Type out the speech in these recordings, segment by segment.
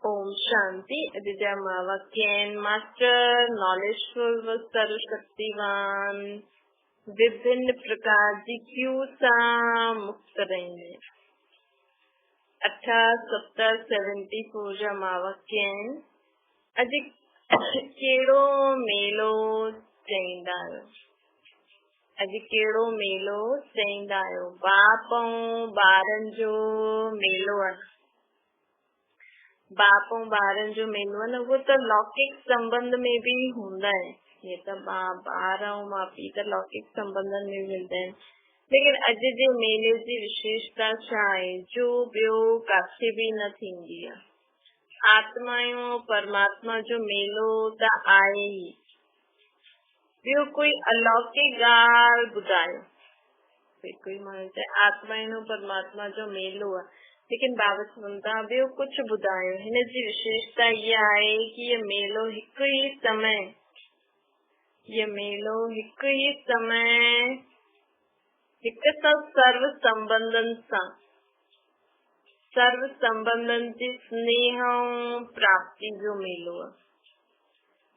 Om Shanti. Aditya मावक्यन master knowledgeful व सर्वशक्तिवान विभिन्न प्रकार की क्यों सा मुक्त रहेंगे। 18-7-74 जा मावक्यन अधिक केड़ो मेलो चईंदा आहियो। अॼु कहिड़ो मेलो चईंदा आहियो। बाप ऐं ॿारनि जो मेलो आहे। बाप ऐं ॿारनि जो मेलो आहे न, उहो त लौकिक संबंध में भी हूंदा आहिनि। हीअं त ॿार ऐं माउ पीउ त लौकिक संबंधनि में मिलंदा आहिनि, लेकिन अॼु जे मेले जी विशेषता छा आहे जो ॿियो काथे बि न थींदी आहे। आत्मा ऐं परमात्मा जो मेलो त आहे ई। ॿियो कोई अलौकिक ॻाल्हि ॿुधायो। कोई माण्हू चए आत्मा ऐं परमात्मा जो मेलो आहे, लेकिन बाबा चवंदा ॿियो कुझु ॿुधायो। हिन जी विशेषता इहा आहे कि ये मेलो हिकु ई समय हिक सां सर्व संबंधन जी स्नेह ऐं प्राप्ति जो मेलो आहे।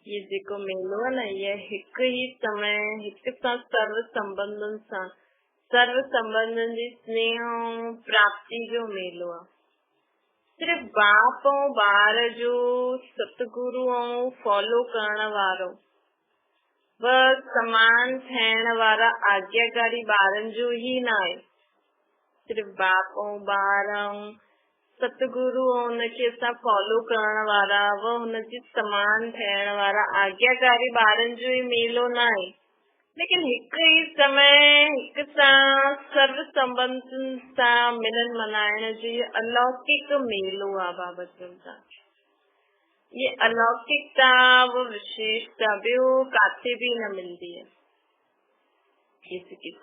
ये जेको मेलो आहे न, ये हिकु ही समय हिक सां सर्व संबंधन जी स्नेह ऐं प्राप्ति जो मेलो आहे। सिर्फ बाप ऐं ॿार जो सतगुरु ऐं फॉलो करण वारो व समान थियण वारा आज्ञाकारी ॿारनि जो ही न आहे। सिर्फ बाप ऐं ॿार ऐं सतगुरु ऐं हुनखे असां फॉलो करण वारा व हुनजी समान थियण वारा आज्ञाकारी ॿारनि जो ही मेलो न आहे, लेकिन हिकु ही समय हिक सां सर्व संबंधन सां मिलन मनाइण जो अलौकिक मेलो आहे। बाबा चवंदा ये अलौकिकता वो विशेषता ॿियो काथे भी न मिलती है।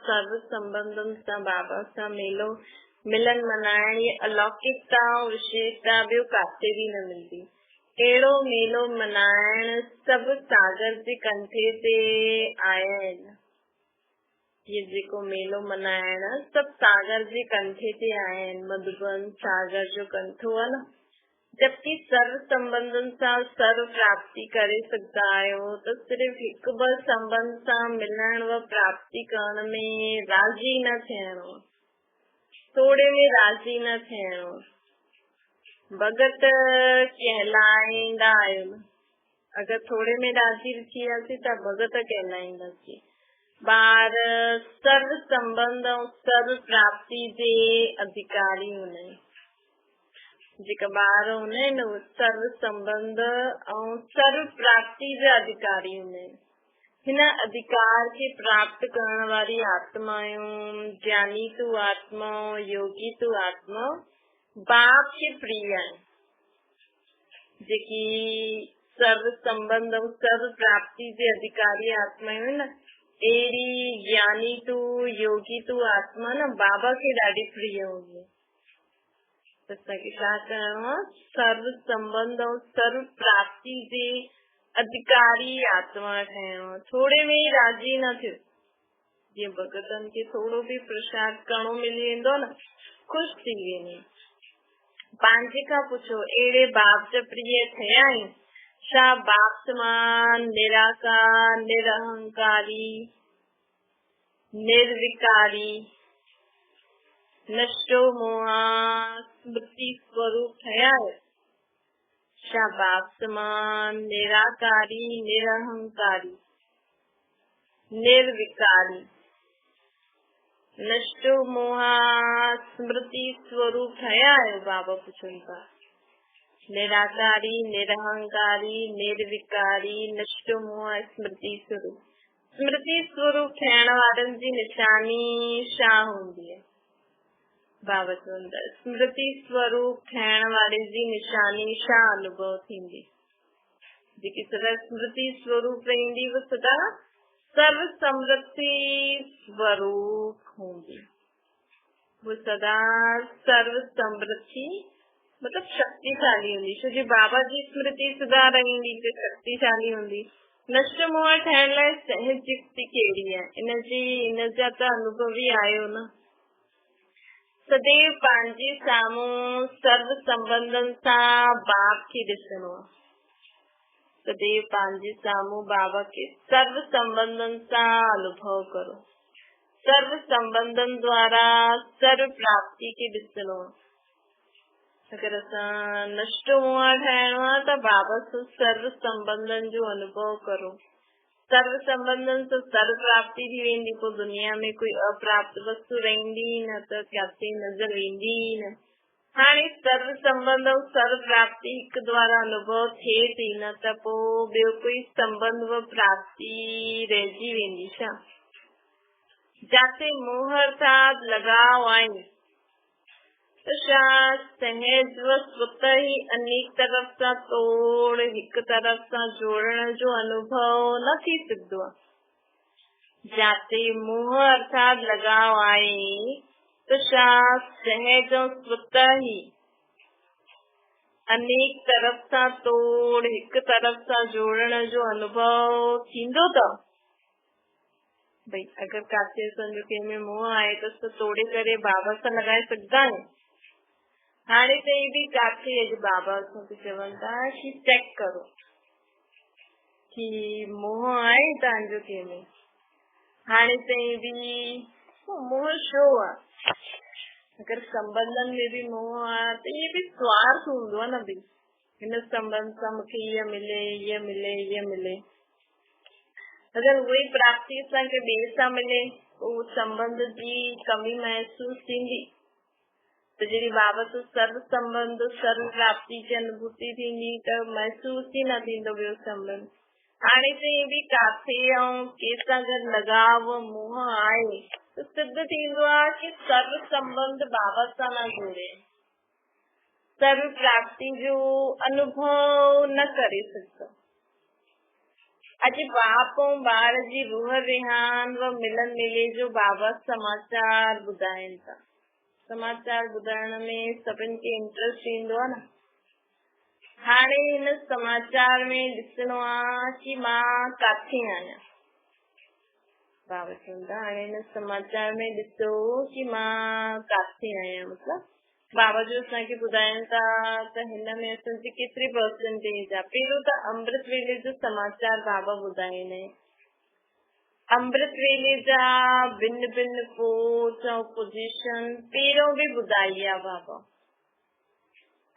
सर्व संबंधन सां बाबा सां मेलो मिलन मनाइण ये अलौकिकता विशेषता ॿियो काथे भी न मिलती। अहिड़ो मेलो मनाइण सभु सागर जे कंठे ते आया आहिनि। ये जेको मेलो मनाइण सभु सागर जे कंठे ते आया आहिनि। मधुबन सागर जो कंठो आहे न। जबकि सर्व संबंधन सां सर्व प्राप्ति करे सघंदा आहियो त सिर्फ हिकु ॿ संबंध सां मिलण व प्राप्ति करण में राज़ी न थियणो, थोड़े में राज़ी न थियणो। भगत कहलाईंदा आहियो न। अगर थोड़े में राज़ी थी वियासीं त भगत कहलाईंदासीं। ॿार सर्व संबंध ऐं सर्व प्राप्ति जे अधिकारी हूंदा आहिनि। जेका ॿार हूंदा आहिनि उहे सर्व संबंध ऐं सर्व प्राप्ति जा अधिकारी हूंदा आहिनि। हिन अधिकार खे प्राप्त करण वारी आत्माऊं, ज्ञानी तू आत्मा, योगी तू आत्मा बाप खे प्रिय आहे। जेकी सर्व संबंध ऐं सर्व प्राप्ति जे अधिकारी आत्माऊं न, अहिड़ी ज्ञानी तू योगी तू आत्मा न बाबा खे ॾाढी प्रिय हूंदी आहे। असांखे छा करणो आहे? सर्व संबंध ऐं सर्व प्राप्ति जे अधिकारी आत्मा ठहिणो। थोड़े में ई राज़ी न थियो। जीअं भगतनि खे थोड़ो भी प्रसाद कणो मिली वेंदो न, ख़ुशि थी वेंदी। पंहिंजे खां पुछो अहिड़े बाप जा प्रिय थिया आहिनि छा? बाप समान निराकार, निरहंकारी, निर्विकारी, नष्टो मोहा स्मृति स्वरूप ठया है। छा बाप समान निराकारी, निरहंकारी, निर्विकारी, नष्टो मोहा स्मृति स्वरूप ठया है। बाबा पुछनि था निराकारी, निरहंकारी, निर्विकारी, नष्टो मोहा स्मृति स्वरूप थियण वारनि जी निशानी छा हूंदी है? बाबा चवंदा स्मृति स्वरूप थियण वारे जी निशानी छा अनुभव थींदी? जेकी सदा स्मृति स्वरूप रहंदी वो सदा सर्व समृद्धि स्वरूप हूंदी। वो सदा सर्व समृद्धि मतलब शक्तिशाली हूंदी। छो जो बाबा जी स्मृति सदा रहंदी त शक्तिशाली हूंदी। नष्ट मोह ठहिण लाइ सहज युक्ति कहिड़ी आहे? इन जा त अनुभव ई आयो न। सदैव पंहिंजे साम्हूं सर्व संबंधन सां बाप खे ॾिसणो आहे। सदैव पंहिंजे साम्हूं बाबा के सर्व संबंधन सां अनुभव करो। सर्व संबंधन द्वारा सर्व प्राप्ति के ॾिसणो आहे। अगर असां नष्ट हुआ ठाहिणो आहे त बाबा सां सर्व संबंधन जो अनुभव करो। सर्व संबंधन सां सर्व प्राप्ति थी वेंदी। पोइ दुनिया में कोई अप्राप्त वस्तु रहंदी न, त किथे नज़र वेंदी न। हाणे सर्व संबंध और सर्व प्राप्ति हिक द्वारा अनुभव थिए थी न, त पोइ ॿियो कोई संबंध व प्राप्ति रहिजी वेंदी छा? जाते मोह अर्थात लगाव आहिनि त छा सहज व स्वतः ही अनेक तरफ़ सां तोड़ हिक तरफ़ सां जोड़ण जो अनुभव न थी सघंदो आहे। जाते मोह अर्थात लगाव आहे तो छा सहज और स्वतः ही अनेक तरफ़ सां तोड़ हिक तरफ़ सां जोड़ण जो अनुभव थींदो अथव? भई अगर काथे असांजो कंहिंमें मोह आहे त असां तोड़े करे बाबा सां लॻाए सघंदा आहियूं। हाणे ताईं बि काथे अॼु बाबा असांखे चवनि था कि चेक करो कि मोह आहे तव्हांजो कंहिंमें। हाणे ताईं बि मोह छो आहे? अगर संबंधन में भी मोह आहे त ये भी स्वार्थ हूंदो आहे न। भी हिन संबंध सां मूंखे ईअं मिले, ईअं मिले, ईअं मिले। अगर उहे प्राप्ति असांखे ॿिए सां मिले उहो संबंध जी कमी महसूस थींदी। त जॾहिं बाबा सां सर्व संबंध सर्व प्राप्ति जी अनुभूति थींदी त महसूस ई न थींदो ॿियो संबंध। हाणे ताईं बि काथे ऐं कंहिंसां गॾु लगाव मोह आहे त सिद्ध थींदो आहे कि सर्व संबंध बाबा सां न जोड़े, सर्व प्राप्ति जो अनुभव न करे सघंदो। अॼु बाप ऐं ॿार जी रूह रिहान व मिलन मिले जो बाबा समाचार ॿुधाइनि था। समाचार ॿुधाइण में सभिनि खे इंट्रस्ट ईंदो आहे न। हाणे हिन समाचार में ॾिसणो आहे कि मां काथे आहियां। बाबा चवंदा हाणे हिन समाचार में ॾिसो कि मां काथे आहियां। मतलब बाबा जो असांखे ॿुधाइनि था त हिन में असांजी केतिरी परसेंटेज आहे। पहिरियों त अमृत वेले जो समाचार बाबा ॿुधाईंदा आहिनि। अमृत वेले जा भिन्न भिन्न पोस्ट ऐं पोजीशन पहिरियों बि ॿुधाई आहे बाबा।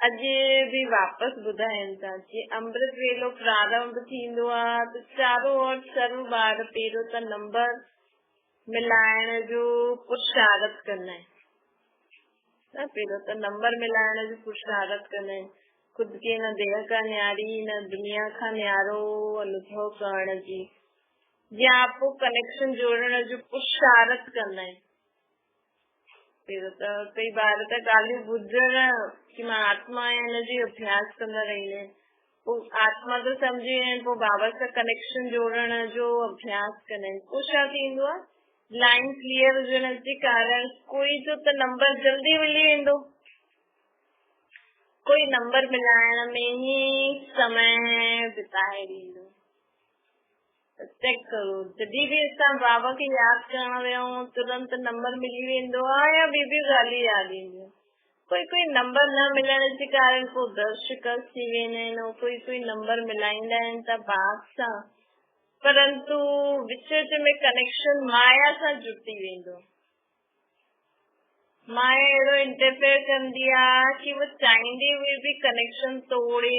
अॼु बि वापसि ॿुधाइनि था कि अमृत वेलो प्रारंभ थींदो आहे त चारों ओर सर्व ॿार पहिरियों त नंबर मिलाइण जो पुरुषार्थ कंदा आहिनि। पहिरियों त नंबर मिलाइण जो पुरुषार्थ कंदा आहिनि। खुद खे न देह खां न्यारी न दुनिया खां न्यारो अनुभव करण जी या पोइ कनेक्शन जोड़ण जो पुरुषार्थ कंदा आहिनि। पहिरियों त कई ॿार त ॻाल्हियूं ॿुधण कि मां आत्मा आहियां हिन जो अभ्यास कंदा रहंदा आहिनि। पोइ आत्मा त सम्झी वेंदा आहिनि, पोइ बाबा सां कनेक्शन जोड़ण जो अभ्यास कंदा आहिनि। पोइ छा थींदो आहे? लाइन क्लियर हुजण जे कारण कोई जो त नंबर जल्दी मिली वेंदो, कोई नंबर मिलाइण में ही समय बिताए ॾींदो। चेक करो जॾहिं बि असां बाबा खे यादि करण वियूं तुरंत नंबर मिली वेंदो आहे या ॿी बि ॻाल्हि यादि ईंदियूं। कोई नंबर न मिलण जे कारण पोइ दर्शक थी वेंदा आहिनि। कोई नंबर मिलाईंदा आहिनि त बाप सां, परंतु विच में कनेक्शन माया सां जुटी वेंदो। माया अहिड़ो इंटरफेयर कंदी आहे कि वो चाहींदे हुए बि कनेक्शन तोड़े।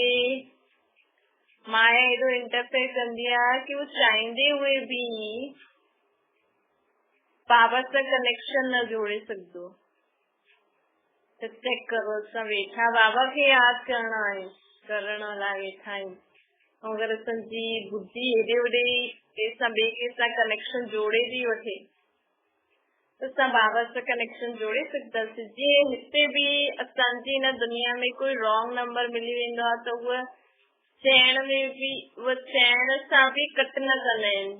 माया एॾो इंटरफेयर कंदी आहे कि वो चाहींदे हुए भी बाबा सां कनेक्शन न जोड़े सघंदो। त चेक करो असां वेठा बाबा खे यादि करण लाइ वेठा आहियूं। ऐं अगरि असांजी बुद्धि हेॾे होॾे ॿिए कंहिंसां कनेक्शन जोड़े थी वठे त असां बाबा सां कनेक्शन जोड़े सघंदासीं। जीअं हिते बि असांजी हिन दुनिया में कोई रॉन्ग नंबर मिली वेंदो आहे त उहा चइण में बि चइण सां बि कट न कंदा आहिनि।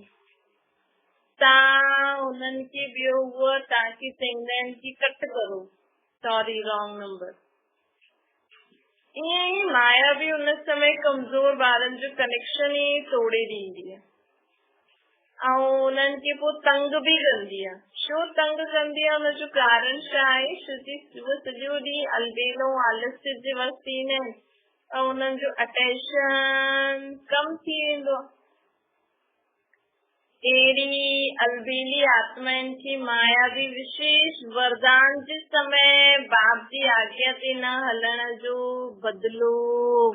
तव्हां हुननि खे ॿियो उहो तव्हांखे चवंदा आहिनि कि कट करो, सॉरी रॉन्ग नंबर। ईअं ई माया बि हुन समय कमज़ोर ॿारनि जो कनेक्शन ई तोड़े ॾींदी आहे। ऐं उन्हनि खे पोइ तंग बि कंदी आहे। छो तंग कंदी आहे, हुनजो कारण छा आहे? छोकी उहे सॼो ॾींहुं अलबेलो आलस्य जे वक़्तु ईंदा आहिनि ऐं उन्हनि जो अटेंशन कम थी वेंदो आहे। अहिड़ी अलबेली आत्माउनि खे माया बि विशेष वरदान जे समय बाप जी आज्ञा ते न हलण जो बदिलो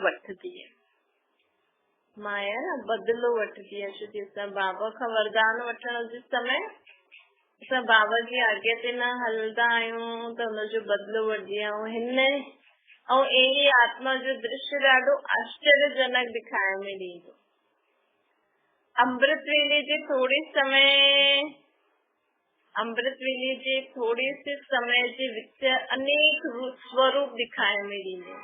वठंदी आहे। माया न बदिलो वठंदी आहे, छोकी असां बाबा खां वरदान वठण जे समय असां बाबा जी आज्ञा ते न हलंदा आहियूं त हुनजो बदिलो वठंदी आहे। हिन ऐं अहिड़ी आत्मा जो दृश्य ॾाढो आश्चर्यजनक ॾेखारण में ॾींदो। अमृत वेले जे थोरे से समय जे विच अनेक स्वरूप ॾेखारण में ॾींदो।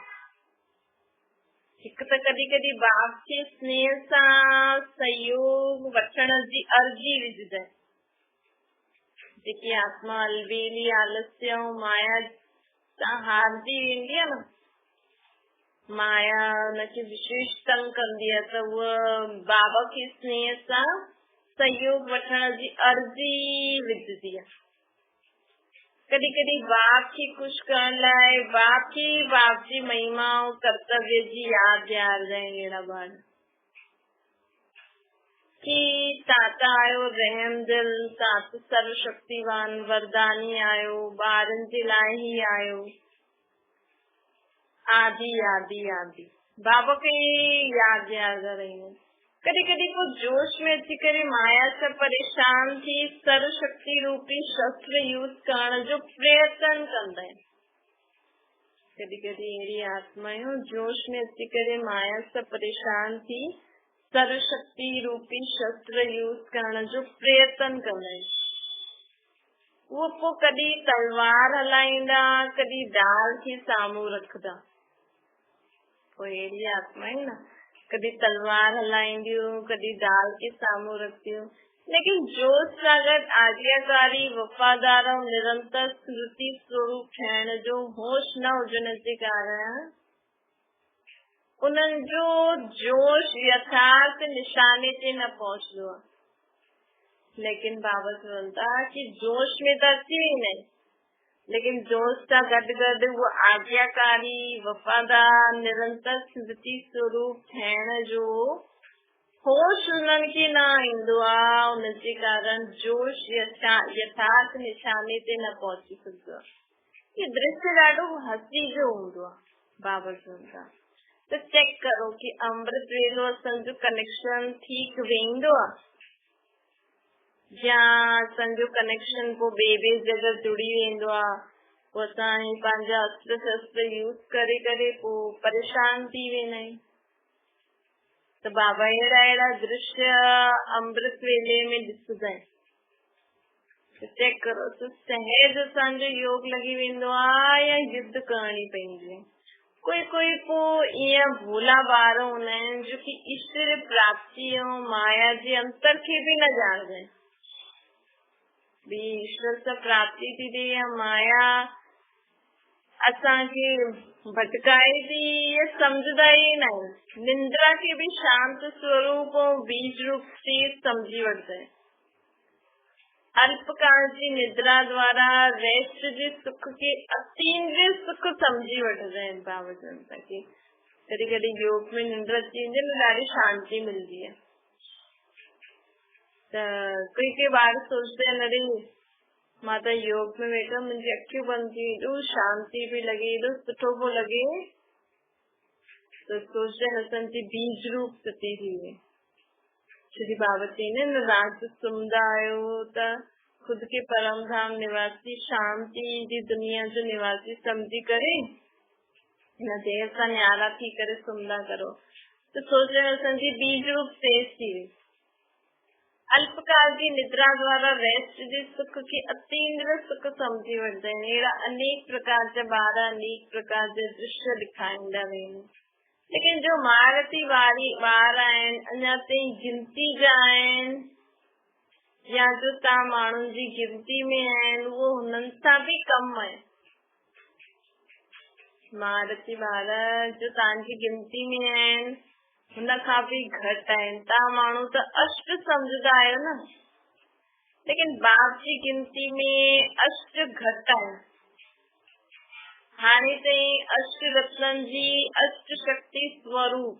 हिकु त कॾहिं कॾहिं बाप खे स्नेह सां सहयोग वठण जी अर्जी विझंदा आहिनि। जेकी आत्मा अलबेली आलस्य ऐं माया सां हारजी वेंदी आहे न, माया हुनखे विशेष तंग कंदी आहे, त उहा बाबा खे स्नेह सां सहयोग वठण जी अर्जी विझंदी आहे। कॾहिं कॾहिं बाप खे ख़ुशि करण लाइ बाप जी महिमा ऐं कर्तव्य जी यादि ॾियारंदा आहिनि। अहिड़ा ॿार कि तव्हां त आहियो रहम दिल, तव्हां त सर्वशक्तिवान वरदानी आहियो, ॿारनि जे लाइ ई आहियो, आदि आदि आदि बाबा खे यादि ॾियारंदा रहियूं। कॾहिं कॾहिं पोइ जोश में अची करे माया सां परेशान थी सर्वशक्ति रूपी शस्त्र यूज़ करण जो प्रयत्न कंदा आहिनि। कॾहिं कॾहिं अहिड़ी आत्मायूं जोश में अची करे माया सां परेशान थी सर्वशक्ति रूपी शस्त्र यूज़ करण जो प्रयत्न कंदा आहिनि। उहो पोइ कॾहिं तलवार हलाईंदा, कॾहिं दाल खे साम्हूं रखंदा। पोइ अहिड़ी आत्मायूं न कॾहिं तलवार हलाईंदियूं, कॾहिं दाल खे साम्हूं रखदियूं, लेकिन जोश सां गॾु आज्ञाकारी वफ़ादार ऐं निरंतर स्मृति स्वरूप ठहण जो होश न हुजण जे कारण उन्हनि जो जोश यथार्थ निशाने ते न पहुचंदो आहे। लेकिन बाबा चवंदा कि जोश में त अची वेंदा आहिनि, लेकिन जोश सां गॾु गॾु उहो आज्ञाकारी वफ़ादार निरंतर स्मृति स्वरूप ठहण जो होश उन्हनि खे न ईंदो आहे। उनजे कारण जोश यथार्थ निशाने ते न पहुची सघंदो आहे। इहो दृश्य ॾाढो हसी जो हूंदो आहे। बाबा चवंदा त चेक करो कि अमृत वेलो असांजो कनेक्शन ठीक वेंदो आहे या असांजो कनेक्शन पोइ ॿिए जगह जुड़ी वेंदो आहे। पोइ असां पंहिंजा अस्त्र शस्त्र यूज़ करे करे पोइ परेशान थी वेंदा आहियूं। त बाबा अहिड़ा दृश्य अमृत वेले में ॾिसंदा आहिनि। चेक करो त सहज असांजो योग लॻी वेंदो आहे या युद्ध करणी पवंदी आहे। कोई पोइ ईअं भोला ॿार हूंदा आहिनि जो कि ईश्वर प्राप्ति ऐं माया जे अंतर खे बि न ॼाणंदा आहिनि। ईश्वर सां प्राप्ति थी थिए या माया असांखे भटकाए थी, इहे सम्झंदा ई न आहिनि। निंद्रा खे बि शांत स्वरूप ऐं बीज रूप से सम्झी वठंदा आहिनि। अल्पकाल जी निद्रा द्वारा रेस्ट जे सुख खे अतीन्द्रिय सुख सम्झी वठंदा आहिनि। बाबा चवनि था कि कॾहिं कॾहिं योग में निंड अची वेंदी आहे न, ॾाढी शांती मिलंदी आहे। त कोई ॿार सोचते आहिनि अरे मां त योग में वेठा, मुंहिंजी अखियूं बंदि थी, एॾो शांती पई लॻे, एॾो सुठो पियो लॻे, त सोचते आहिनि असांजी बीज रूप स्थिति थी वई। श्री बाबा चईंदा आहिनि रात सुम्हंदा आहियो त खुद के परम धाम निवासी शांति जी दुनिया जो निवासी सम्झी करे हिन देह सां न्यारा थी करे सुम्हंदा करो, त सोचते असांजी बीज रूप तेज थी वई। अल्पकाल जी निद्रा द्वारा रेस्ट जे सुख खे अतीन्द्रिय सुख सम्झी वठंदा आहिनि। अहिड़ा अनेक प्रकार जा ॿार अनेक प्रकार जा दृश्य ॾेखारींदा आहिनि। लेकिन जो महारथी ॿार आहिनि, अञा ताईं गिनती जा आहिनि या जो तव्हां माण्हुनि जी गिनती में आहिनि, उहो हुननि सां बि कम आहे। महारथी ॿार जो तव्हांजी गिनती में आहिनि, हुन खां बि घटि आहिनि। तव्हां माण्हू त अष्ट सम्झंदा आहियो न, लेकिन बाप जी गिनती में अष्ट घटि आहिनि। हाणे ताईं अष्ट रत्ननि जी अष्ट शक्ति स्वरूप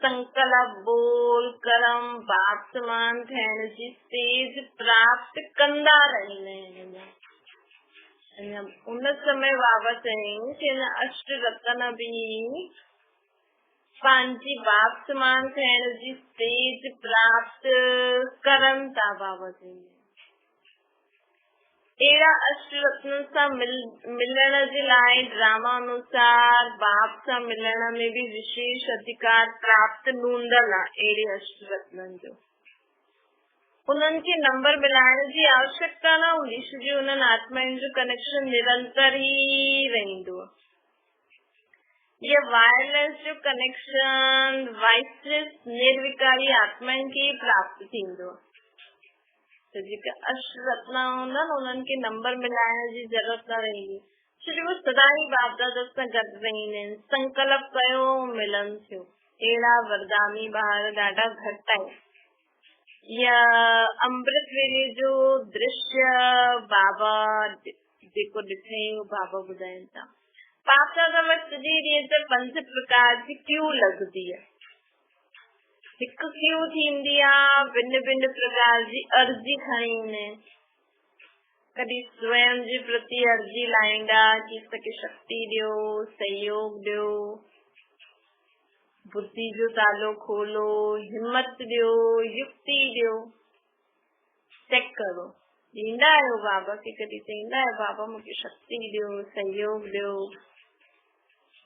संकल्प बोल कर्म बाप समान थियण जी तेज प्राप्त कंदा रहंदा आहिनि। उन समय बाबा चयईं कि हिन अष्ट रत्न बि पंहिंजी बाप समान थियण जी तेज प्राप्त करनि था। बाबा चयईं अहिड़ा अष्ट रत्न सां मिलण जे लाइ ड्रामा अनुसार बाप सां मिलण में भी विशेष अधिकार प्राप्त नूंदल आहे। अहिड़े अष्ट रत्ननि जो उन्हनि खे नंबर मिलाइण जी आवश्यकता न हूंदी, छोकी उन्हनि आत्माउनि जो कनेक्शन निरंतर ही रहंदो आहे। ये वायरलेस जो कनेक्शन वाइसलेस निर्विकारी आत्माउनि खे प्राप्त थींदो आहे। तो जेके अष्ट रत्न हूंदा न उन्हनि खे नंबर मिलाइण जी जरूरत न रहंदी, छोकी वो सदा ही बाप दादा सां गॾु रहंदा आहिनि। संकल्प कयो मिलन थियो। अहिड़ा वरदानी ॿार ॾाढा घटि आहिनि। या अमृत वेले जो दृश्य बाबा जेको ॾिठईं बाबा ॿुधाइनि था। बाप दादा वटि सॼे ॾींहं ते 5 प्रकार जी क्यू लॻंदी आहे। हिकु क्यू थींदी आहे भिन्न भिन्न प्रकार जी अर्जी खणी ईंदा। कॾहिं स्वयं जे प्रति अर्जी लाहींदा कि असांखे शक्ति ॾियो, सहयोग ॾियो, बुद्धि जो तालो खोलो, हिम्मत ॾियो, युक्ति ॾियो। चेक करो ॾींदा आहियो बाबा खे। कॾहिं चईंदा आहियो बाबा मूंखे शक्ति ॾियो, सहयोग ॾियो,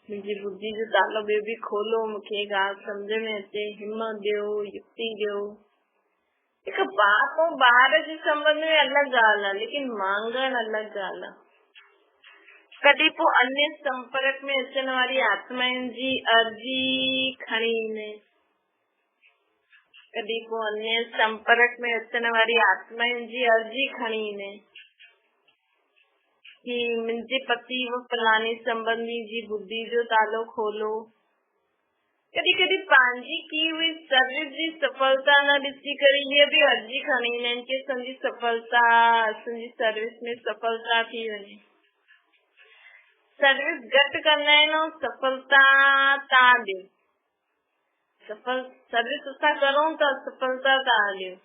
मुंहिंजी बुद्धि जो तालो ॿियो बि खोलो, मूंखे ॻाल्हि सम्झ में अचे, हिम्मत ॾियो, युक्ति ॾियो। हिकु बाप ऐं ॿार जे संबंध में अलॻि ॻाल्हि आहे, लेकिन मांगण अलॻि ॻाल्हि आहे। कॾहिं पोइ अन्य संपर्क में अचण वारी आत्माउनि जी अर्जी खणी ईंदा। कॾहिं पोइ अन्य संपर्क में अचण वारी आत्माउनि जी अर्जी खणी ईंदा कि मुंहिंजे पति व फलाने संबंधी जी बुद्धि जो तालो खोलो। कॾहिं कॾहिं पंहिंजी की हुई सर्विस जी सफलता न ॾिसी करे इहे बि अर्जी खणी ईंदा आहिनि कि असांजी सफलता, असांजी सर्विस में सफलता थी वञे। सर्विस घटि कंदा आहिनि ऐं सफलता तव्हां ॾियो। सर्विस असां करूं था, सफलता तव्हां ॾियो।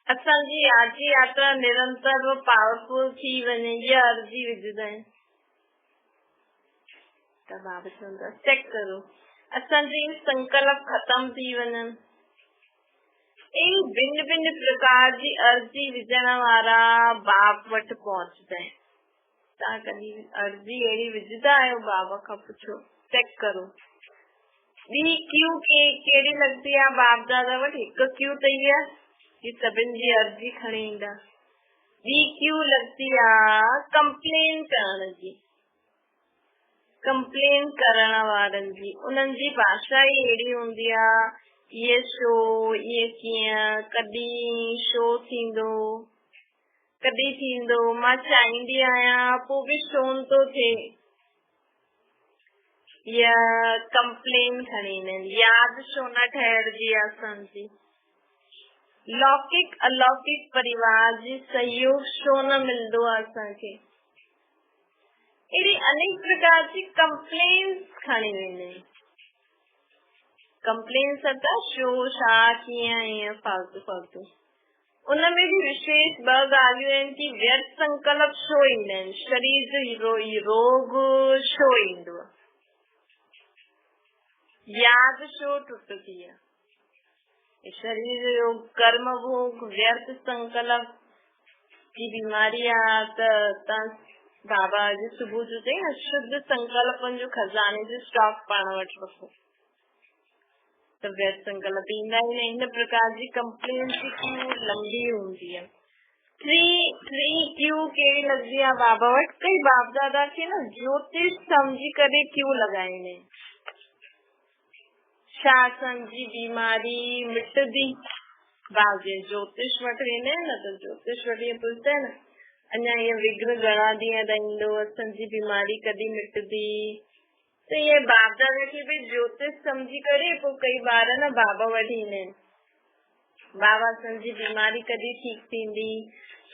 असांजी आजी यात्रा निरंतर व पावरफुल थी वञे, इहा अर्जी विझंदा आहिनि। त बाबा चवंदा चेक करो असांजी संकल्प खत्म थी वञनि। भिन्न भिन्न प्रकार जी अर्जी विझण वारा बाप वटि पहुचंदा आहिनि। तव्हां कॾहिं अर्जी अहिड़ी विझंदा आहियो? बाबा खां पुछो, चेक करो। ॿी क्यू कहिड़ी लॻंदी आहे बाप दादा वटि? हिकु क्यू त इहा कि सभिनि जी अर्जी खणी ईंदा। ॿी क्यू लॻंदी आहे कंप्लेन करण जी। कंप्लेन करण वारनि जी उन्हनि जी भाषा ई अहिड़ी हूंदी आहे, इहे शो, इहे कीअं, कॾहिं शो थींदो, कॾहिं थींदो, मां चाहींदी आहियां पोइ बि शो नथो थिए। या कंप्लेन खणी ईंदा आहिनि, यादि छो न ठहिरजी आहे असांजी, लौकिक अलौकिक परिवार जी सहयोग छो न मिलंदो आहे असांखे। अहिड़ी अनेक प्रकार जी कंप्लेन खणी वेंदा आहिनि। कंप्लेन सदा शो, छा, कीअं, ईअं फालतू फालतू। उनमें भी विशेष 2 ॻाल्हियूं आहिनि कि व्यर्थ संकल्प छो ईंदा आहिनि, शरीर जो रोग छो ईंदो आहे, यादि छो टुटंदी आहे। शरीर जो कर्म भोग व्यर्थ संकल्प की बीमारी आहे। त बाबा अॼु सुबुह जो चई न, शुद्ध संकल्पनि जो खज़ाने जो स्टॉक पाण वटि रखो। त व्यर्थ संकल्प ईंदा ई न। हिन प्रकार जी कंप्लेन जी क्यू लंबी हूंदी आहे। 3 क्यू कहिड़ी लॻंदी आहे बाबा वटि? कई बाप दादा खे न ज्योतिष सम्झी करे क्यू लॻाईंदा आहिनि। छा असांजी बीमारी मिटंदी? बाबा ज्योतिष वटि वेंदा आहिनि न, त ज्योतिष वटि ईअं पुछंदा आहिनि अञा ईअं विघ्न घणा ॾींहं रहंदो, असांजी बीमारी कॾहिं मिटंदी? तो ये बाप दादा की भी ज्योतिष समझी करे तो कई बार है ना बाबा वठी ने बाबा समझी बीमारी कदी ठीक थींदी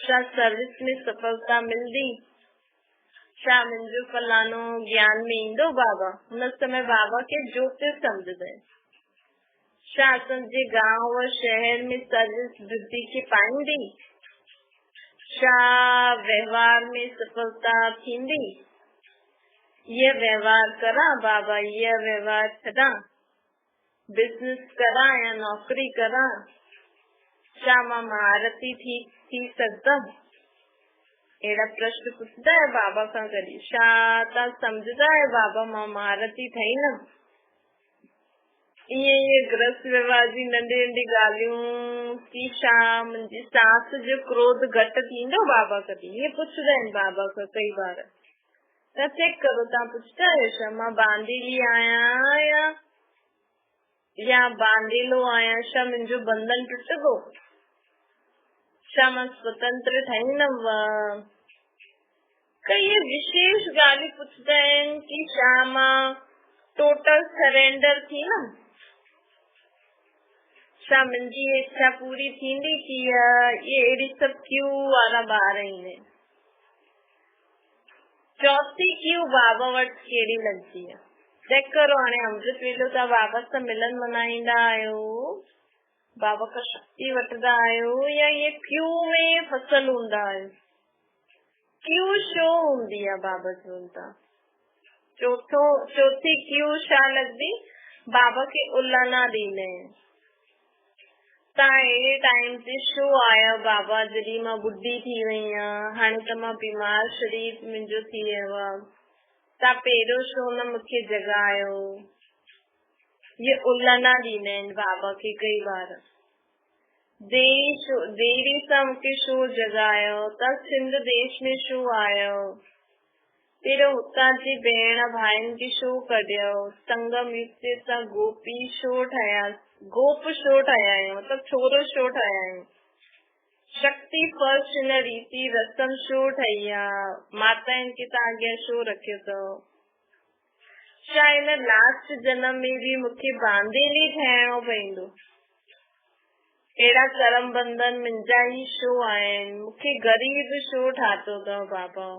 छा सर्विस में सफलता मिलदी छा मुंहिंजो फलानो ज्ञान में ईंदो बाबा उन समय बाबा के ज्योतिष समझदे छा असांजे गांव और शहर में सर्विस वृद्धि के पाईंदी छा व्यवहार में सफलता थींदी ये व्यवहार करा बाबा ये व्यवहार छड़ा बिजनेस करा या नौकरी करा छा मां महारथी थी सकदम एड़ा प्रश्न पुछदा है बाबा का करी छा ता समझदा है बाबा मां महारथी थई न ये ग्रस्त व्यवहार जी नंढी नंढी ॻाल्हियूं की छा मुंहिंजी सास जो क्रोध घटि थींदो बाबा कॾहिं ये पुछदा आहिनि बाबा खां कई बार त चेक करो तव्हां पुछदा आहियो छा मां बांधीली आहियां या बांधीलो आहियां छा मुंहिंजो बंधन टुटंदो छा मां स्वतंत्र ठहींदमि कई ये विशेष ॻाल्हियूं पुछदा आहिनि की छा मां टोटल सरेंडर थी न छा मुंहिंजी इच्छा पूरी थींदी की ये अहिड़ी सभु क्यू वारा ॿार आहिनि चौथी क्यू बाबा वटि कहिड़ी लॻंदी आहे चेक करो हाणे अमृत वेलो तव्हां बाबा सां मिलन मनाईंदा आहियो बाबा खां शक्ति वठंदा आहियो या ये क्यू में फसल हूंदा आहियो क्यू शो हूंदी आहे बाबा चवनि था चौथी क्यू छा लॻंदी बाबा खे उलाना ॾींदा आहिनि तव्हां अहिड़े टाइम ते छो आया बाबा जॾहिं मां ॿुढी थी वई आहियां हाणे त मां बीमार शरीर मुंहिंजो थी वियो आहे तव्हां पहिरियों छो न मूंखे जगायो ये उलाना ॾींदा आहिनि बाबा खे कई बार देरी सां मूंखे छो जगायो तव्हां सिंध देश में छो आयो पहिरियों हुतां जी भेण भाइनि खे छो कढियो संगम युक्त सां गोपी छो ठहिया गोप छो ठाहिया आहियूं मतलब छोरो छो ठाहिया आहियूं शक्ति फर्स्ट हिन रीति रसम छो ठही आहे माताउनि खे तव्हां अॻियां छो रखियो अथव छा हिन लास्ट जनम में बि मूंखे बांधेली ठहिणो पवंदो अहिड़ा करम बंधन मुंहिंजा ई छो आहिनि मूंखे ग़रीब छो ठातो अथव बाबा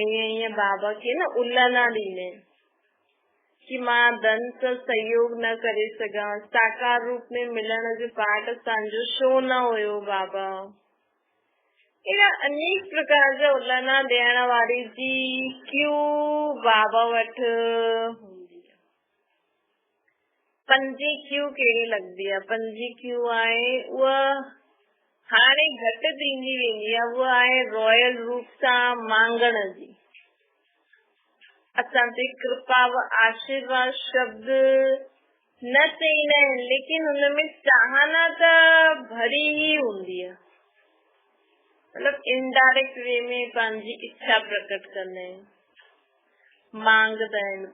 ईअं बाबा खे न उलाना ॾींदा आहिनि कि मां धन सां सहयोग न करे सघां साकार रूप में मिलण जो पाठ असांजो छो न हुयो बाबा अहिड़ा अनेक प्रकार जा उलाना ॾियण वारी जी क्यू बाबा वटि हूंदी आहे पंजी क्यू कहिड़ी लॻंदी आहे पंजी क्यू आहे उहा हाणे घटि थींदी वेंदी आहे उहा आहे रॉयल रूप सां मांगण जी असां ते कृपा व आशीर्वाद शब्द न चईंदा आहिनि लेकिन हुनमें चाहना त भरी ही हूंदी आहे मतलब इनडायरेक्ट वे में पंहिंजी इच्छा प्रकट कंदा आहिनि मांगदा आहिनि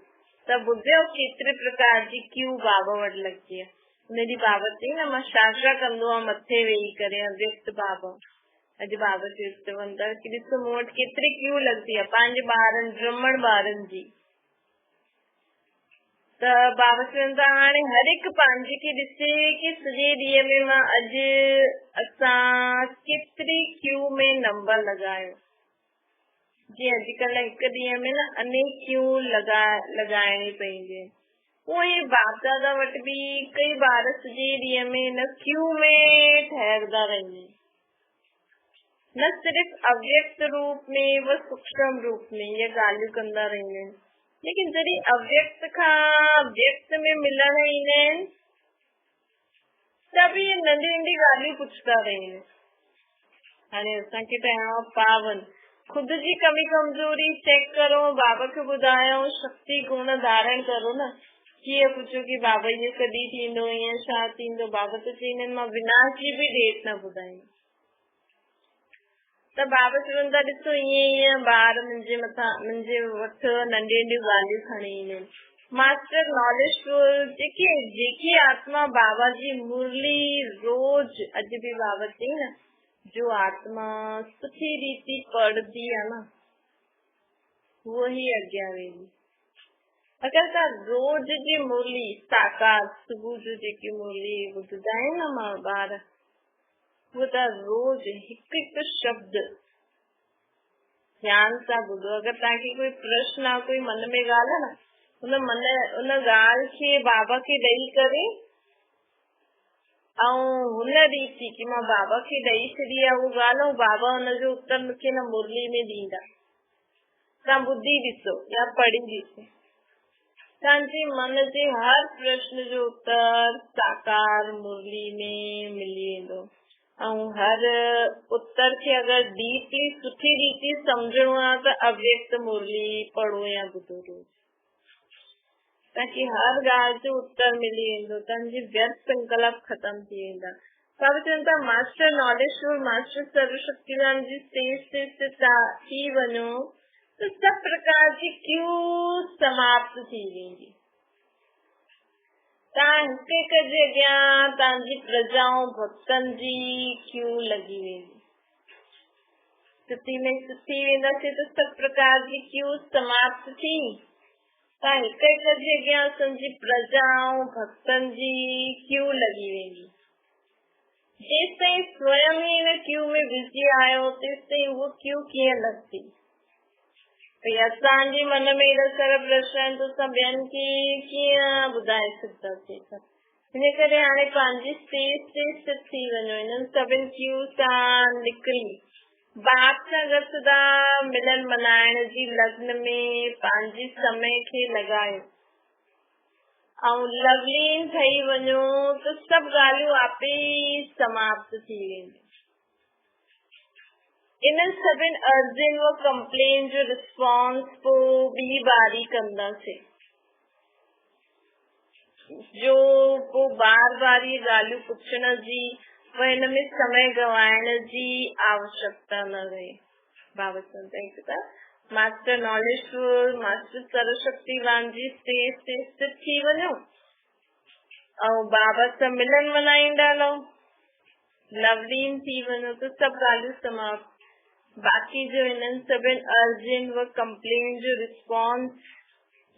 त ॿुधियो केतिरे प्रकार जी क्यू बाबा वटि लॻी आहे हुनजी बाबा चई न मां छा कंदो आहे मथे वेही करे अव्यक्त बाबा अॼु बाबा चवनि था की ॾिसो मूं वटि केतिरी क्यू लॻंदी आहे पंहिंजे ॿारनि ड्रमण ॿारनि जी त बाबा चवनि था हाणे हर हिकु पंहिंजे खे ॾिसे की सॼे ॾींहं में मां अॼु असां केतिरी क्यू में नंबर लॻायो जीअं अॼुकल्ह हिकु ॾींहं में न अनेक क्यू लॻाइणी पवंदी उहे बाप दादा वटि बि कई ॿार सॼे ॾींहं में न क्यू में ठहरंदा रहंदा आहिनि न सिर्फ अव्यक्त रूप में व सूक्ष्म रूप में ये ॻाल्हियूं कंदा रहंदा आहिनि लेकिन जॾहिं अव्यक्त खां व्यक्त में मिलण ईंदा आहिनि त बि नंढी नंढी ॻाल्हियूं पुछंदा रहंदा आहिनि हाणे असांखे ठहिणो पावन खुद जी कमी कमजोरी चेक करो बाबा खे ॿुधायो शक्ति गुण धारण करो न कीअं पुछो की बाबा इहो कॾहिं थींदो ईअं छा थींदो बाबा त चईंदा आहिनि मां विनाश जी बि डेट न ॿुधाईंदमि त बाबा चवनि था ॾिसो ईअं ॿार मुंहिंजे मथां मुंहिंजे वटि नंढियूं नंढियूं ॻाल्हियूं खणी ईंदा आहिनि मास्टर नॉलेजफुल जेकी आत्मा बाबा जी मुरली रोज अॼु बि बाबा चई न जो आत्मा सुठी रीति पढ़ंदी आहे न वो ही अॻियां वेंदी अगर का रोज जी मुरली साकार सुबह जो जेकी मुरली ॿुधंदा आहिनि न मां ॿार, वो त रोज हिकु हिकु शब्द ध्यान सां ॿुधो। अगर तव्हांखे कोई प्रश्न आहे, कोई मन में ॻाल्हि आहे न, उन ॻाल्हि खे बाबा खे ॾेई करे ऐं हुन रीति की मां बाबा खे ॾेई छॾी आहे उहा ॻाल्हि, ऐं बाबा हुनजो उत्तर मूंखे न मुरली में ॾींदा। तव्हां ॿुधी ॾिसो या पढ़ी ॾिसो, तव्हांजे मन जे हर प्रश्न जो उत्तर साकार मुरली में मिली वेंदो। ऐं हर उत्तर खे अगर डीपली सुठी रीति समझणो आहे त अव्यक्त मुरली पढ़ो या ॿुधो रोज, ताकि हर ॻाल्हि जो उत्तर मिली वेंदो, तव्हांजी व्यर्थ संकल्प खत्म थी वेंदा। बाबा चवनि था मास्टर नॉलेज मास्टर सर्वशक्तिवान जी स्टेज ते थी वञो तो सब प्रकार की क्यू समाप्त थी वेंदी। तव्हां हिक हिक जॻह तव्हांजी प्रजाऊं भक्तनि जी क्यू लॻी वेंदी। स्थिति में थी वेंदासीं तो सब प्रकार की क्यू समाप्त थी। तव्हां हिक हिक जॻह असांजी प्रजाऊं भक्तनि जी क्यू लॻी वेंदी। जेसिताईं स्वयं ही हिन क्यू में बिज़ी आहियो तेसिताईं उहो क्यू कीअं लॻंदी। असांजे मन में एॾा सारा प्रश्न आहिनि त असां ॿियनि खे कीअं ॿुधाए सघंदासीं। हिन करे हाणे पंहिंजी स्टेज ते स्थित थी वञो, हिननि सभिनि क्यू सां निकिरी बाप सां गॾु सदा मिलन मल्हाइण जी लग्न में पंहिंजी समय खे लॻायो ऐं लवलीन ठही वञो त सभु ॻाल्हियूं आपे ई समाप्त थी वेंदियूं। इन सभिनि अर्ज़ियुनि व कंप्लेन जो रिस्पॉन्स पोइ ॿी बारी कंदासीं, जो पोइ बार बार ये ॻाल्हियूं पुछण जी व हिन में समय गवाइण जी आवश्यकता न रहे। बाबा चवंदा त मास्टर नॉलेजफुल मास्टर सर्वशक्तिवान जी स्टेज ते स्थित थी वञो ऐं बाबा सां मिलन मल्हाईंदा रहो, लवलीन थी वञो त सभु ॻाल्हियूं समाप्त। बाकी जो इन्हनि सभिनि अर्जियुनि व कंप्लेन जो रिस्पॉन्स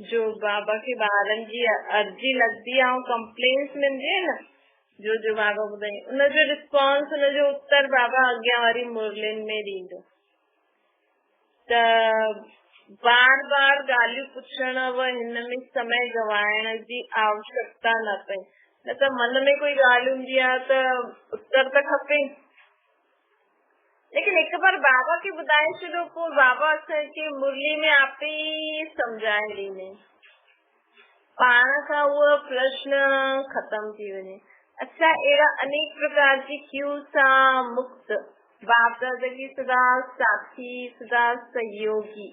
जो बाबा के ॿारनि जी अर्जी लॻंदी आहे ऐं कंप्लेन्स मिलंदी आहे न, जो बाबा ॿुधाई उनजो रिस्पॉन्स उनजो उत्तर बाबा अॻियां वारी मुरलियुनि में ॾींदो। त बार बार ॻाल्हियूं पुछण व हिन में समय गवाइण जी आवश्यकता न पए। न त मन में कोई ॻाल्हि हूंदी आहे त उत्तर त खपे, लेकिन एक बार बाबा के ॿुधाए छॾो पोइ बाबा असांखे मुरली में आपे ई सम्झाए ॾींदे, पाण खां उहो प्रश्न खत्म थी वञे। अच्छा, अहिड़ा अनेक प्रकार जी क्यू सां मुक्त बाप दादा की सदा साथी सदा सहयोगी,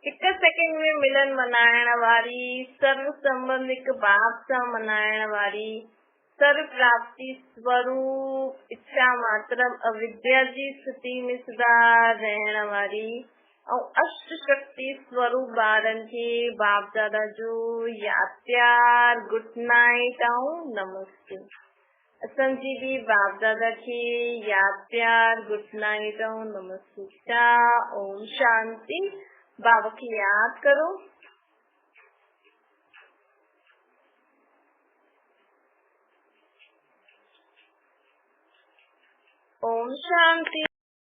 हिक सेकंड में मिलन मल्हाइण वारी, सर्व संबंध हिक बाप सां मल्हाइण वारी, सर्व प्राप्ति स्वरूप इच्छा मात्र अविद्या जी स्थिति में सदा रहण वारी ऐं अष्ट शक्ति स्वरूप ॿारनि खे बाप दादा जो याद प्यार गुड नाइट ऐं नमस्ते। असांजी बि बाप दादा खे याद प्यार गुड नाइट ऐं नमस्ते। ओम शांति। बाबा खे याद करो। ओम शांति।